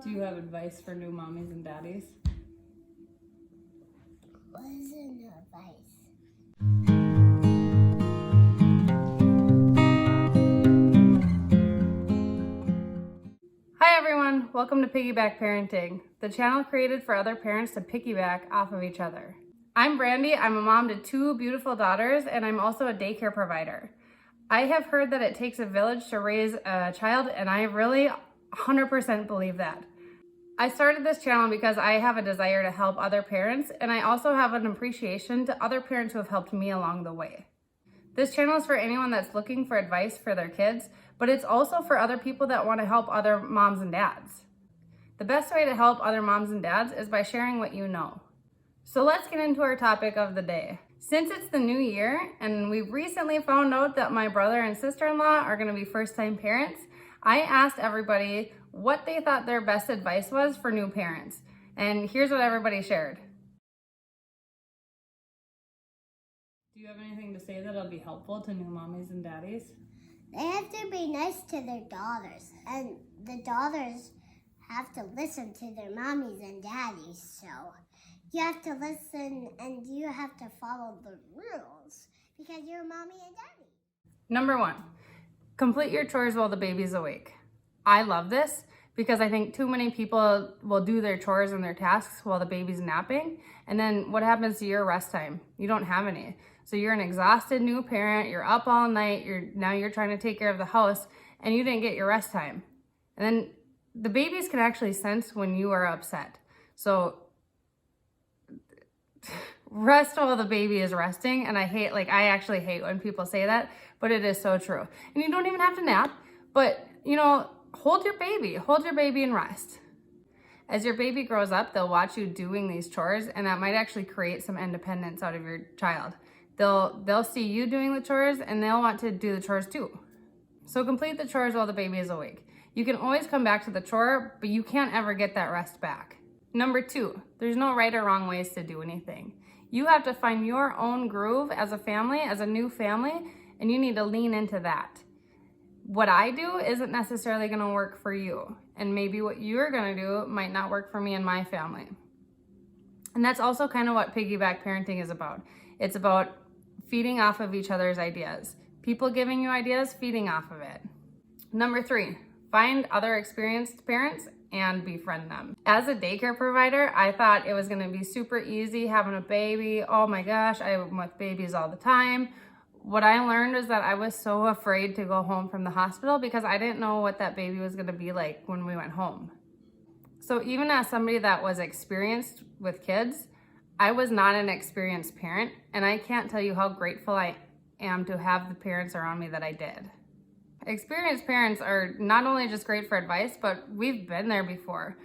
Do you have advice for new mommies and daddies? What is an advice? Hi everyone, welcome to Piggyback Parenting, the channel created for other parents to piggyback off of each other. I'm Brandy, I'm a mom to 2 beautiful daughters, and I'm also a daycare provider. I have heard that it takes a village to raise a child, and I really 100% believe that. I started this channel because I have a desire to help other parents, and I also have an appreciation to other parents who have helped me along the way. This channel is for anyone that's looking for advice for their kids, but it's also for other people that want to help other moms and dads. The best way to help other moms and dads is by sharing what you know. So let's get into our topic of the day. Since it's the new year and we recently found out that my brother and sister-in-law are going to be first-time parents, I asked everybody what they thought their best advice was for new parents. And here's what everybody shared. Do you have anything to say that'll be helpful to new mommies and daddies? They have to be nice to their daughters, and the daughters have to listen to their mommies and daddies. So you have to listen and you have to follow the rules because you're mommy and daddy. Number 1, complete your chores while the baby's awake. I love this because I think too many people will do their chores and their tasks while the baby's napping, and then what happens to your rest time? You don't have any. So you're an exhausted new parent, you're up all night, now you're trying to take care of the house, and you didn't get your rest time. And then the babies can actually sense when you are upset. So rest while the baby is resting, and I actually hate when people say that, but it is so true. And you don't even have to nap, but hold your baby and rest. As your baby grows up, they'll watch you doing these chores, and that might actually create some independence out of your child. They'll see you doing the chores, and they'll want to do the chores too. So complete the chores while the baby is awake. You can always come back to the chore, but you can't ever get that rest back. Number 2, there's no right or wrong ways to do anything. You have to find your own groove as a family, as a new family, and you need to lean into that. What I do isn't necessarily going to work for you, and maybe what you're going to do might not work for me and my family. And that's also kind of what piggyback parenting is about. It's about feeding off of each other's ideas. People giving you ideas, feeding off of it. Number 3, find other experienced parents and befriend them. As a daycare provider, I thought it was going to be super easy having a baby. Oh my gosh, I'm with babies all the time. What I learned is that I was so afraid to go home from the hospital because I didn't know what that baby was going to be like when we went home. So even as somebody that was experienced with kids, I was not an experienced parent, and I can't tell you how grateful I am to have the parents around me that I did. Experienced parents are not only just great for advice, but we've been there before.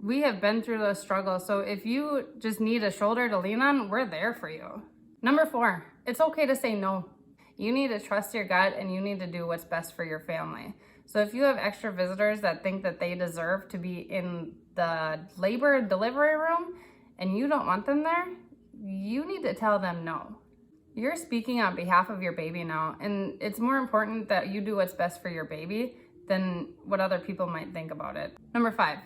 We have been through those struggles, so if you just need a shoulder to lean on, we're there for you. Number 4, it's okay to say no. You need to trust your gut, and you need to do what's best for your family. So if you have extra visitors that think that they deserve to be in the labor and delivery room and you don't want them there, you need to tell them no. You're speaking on behalf of your baby now, and it's more important that you do what's best for your baby than what other people might think about it. Number 5,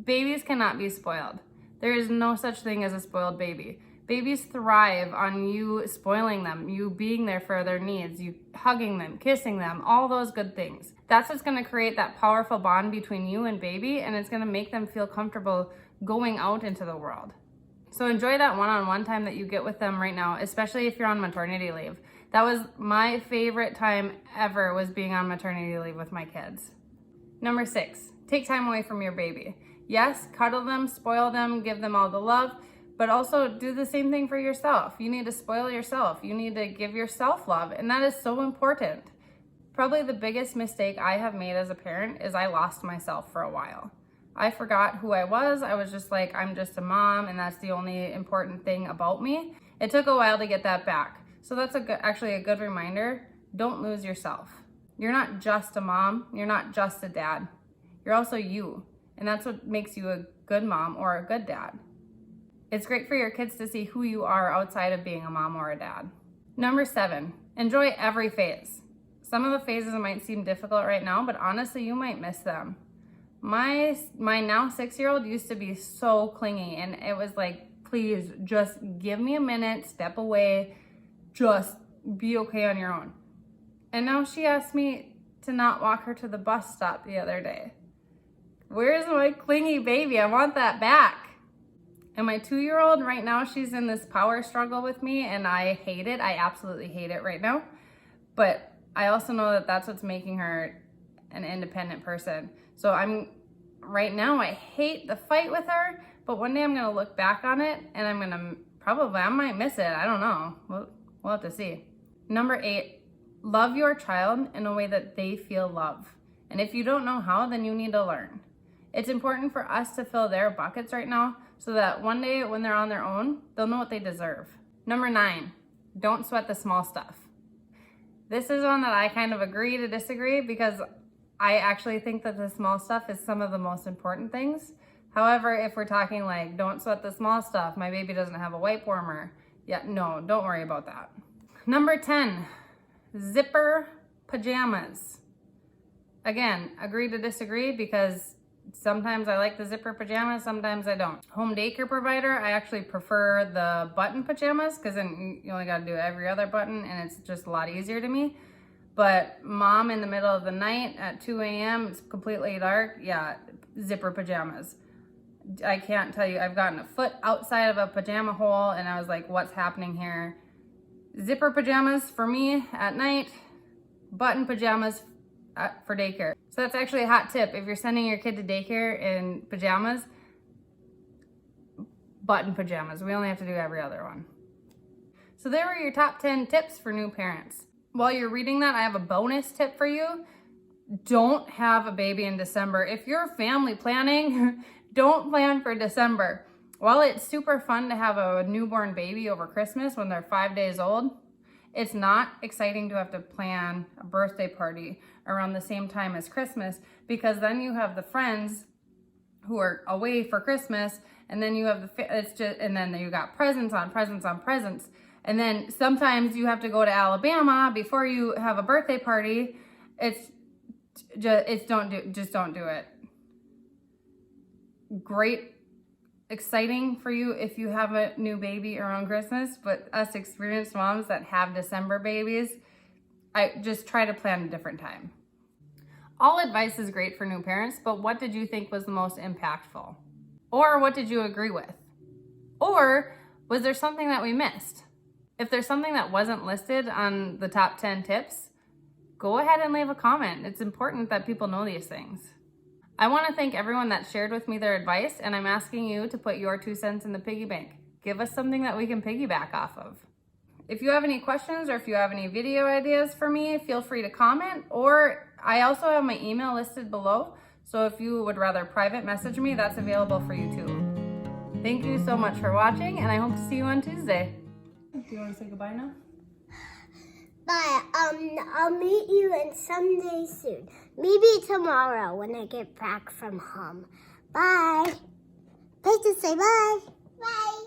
babies cannot be spoiled. There is no such thing as a spoiled baby. Babies thrive on you spoiling them, you being there for their needs, you hugging them, kissing them, all those good things. That's what's going to create that powerful bond between you and baby, and it's going to make them feel comfortable going out into the world. So enjoy that one-on-one time that you get with them right now, especially if you're on maternity leave. That was my favorite time ever, was being on maternity leave with my kids. Number 6, take time away from your baby. Yes, cuddle them, spoil them, give them all the love, but also do the same thing for yourself. You need to spoil yourself. You need to give yourself love, and that is so important. Probably the biggest mistake I have made as a parent is I lost myself for a while. I forgot who I was. I was just like, I'm just a mom, and that's the only important thing about me. It took a while to get that back. So that's actually a good reminder. Don't lose yourself. You're not just a mom. You're not just a dad. You're also you. And that's what makes you a good mom or a good dad. It's great for your kids to see who you are outside of being a mom or a dad. Number 7, enjoy every phase. Some of the phases might seem difficult right now, but honestly, you might miss them. My now 6-year-old used to be so clingy, and it was like, please just give me a minute, step away, just be okay on your own. And now she asked me to not walk her to the bus stop the other day. Where's my clingy baby? I want that back. And my 2-year-old right now, she's in this power struggle with me, and I hate it. I absolutely hate it right now. But I also know that that's what's making her an independent person. So right now, I hate the fight with her, but one day I'm gonna look back on it and I might miss it. I don't know. We'll have to see. Number 8, love your child in a way that they feel love. And if you don't know how, then you need to learn. It's important for us to fill their buckets right now so that one day when they're on their own, they'll know what they deserve. Number 9, don't sweat the small stuff. This is one that I kind of agree to disagree, because I actually think that the small stuff is some of the most important things. However, if we're talking like, don't sweat the small stuff, my baby doesn't have a wipe warmer. Yeah, no, don't worry about that. Number 10, zipper pajamas. Again, agree to disagree, because sometimes I like the zipper pajamas, sometimes I don't. Home daycare provider, I actually prefer the button pajamas, because then you only gotta do every other button and it's just a lot easier to me. But mom in the middle of the night at 2 a.m., it's completely dark, yeah, zipper pajamas. I can't tell you, I've gotten a foot outside of a pajama hole and I was like, what's happening here? Zipper pajamas for me at night, button pajamas for daycare. So that's actually a hot tip. If you're sending your kid to daycare in pajamas, button pajamas. We only have to do every other one. So there were your top 10 tips for new parents. While you're reading that, I have a bonus tip for you. Don't have a baby in December. If you're family planning, don't plan for December. While it's super fun to have a newborn baby over Christmas when they're 5 days old, it's not exciting to have to plan a birthday party around the same time as Christmas, because then you have the friends who are away for Christmas, and then you have and then you got presents on presents on presents. And then sometimes you have to go to Alabama before you have a birthday party. Just don't do it. Great, exciting for you if you have a new baby around Christmas, but us experienced moms that have December babies, I just try to plan a different time. All advice is great for new parents, but what did you think was the most impactful? Or what did you agree with? Or was there something that we missed? If there's something that wasn't listed on the top 10 tips, go ahead and leave a comment. It's important that people know these things. I want to thank everyone that shared with me their advice, and I'm asking you to put your 2 cents in the piggy bank. Give us something that we can piggyback off of. If you have any questions or if you have any video ideas for me, feel free to comment, or I also have my email listed below. So if you would rather private message me, that's available for you too. Thank you so much for watching, and I hope to see you on Tuesday. Do you want to say goodbye now? But I'll meet you in someday soon. Maybe tomorrow when I get back from home. Bye. Please just say bye. Bye.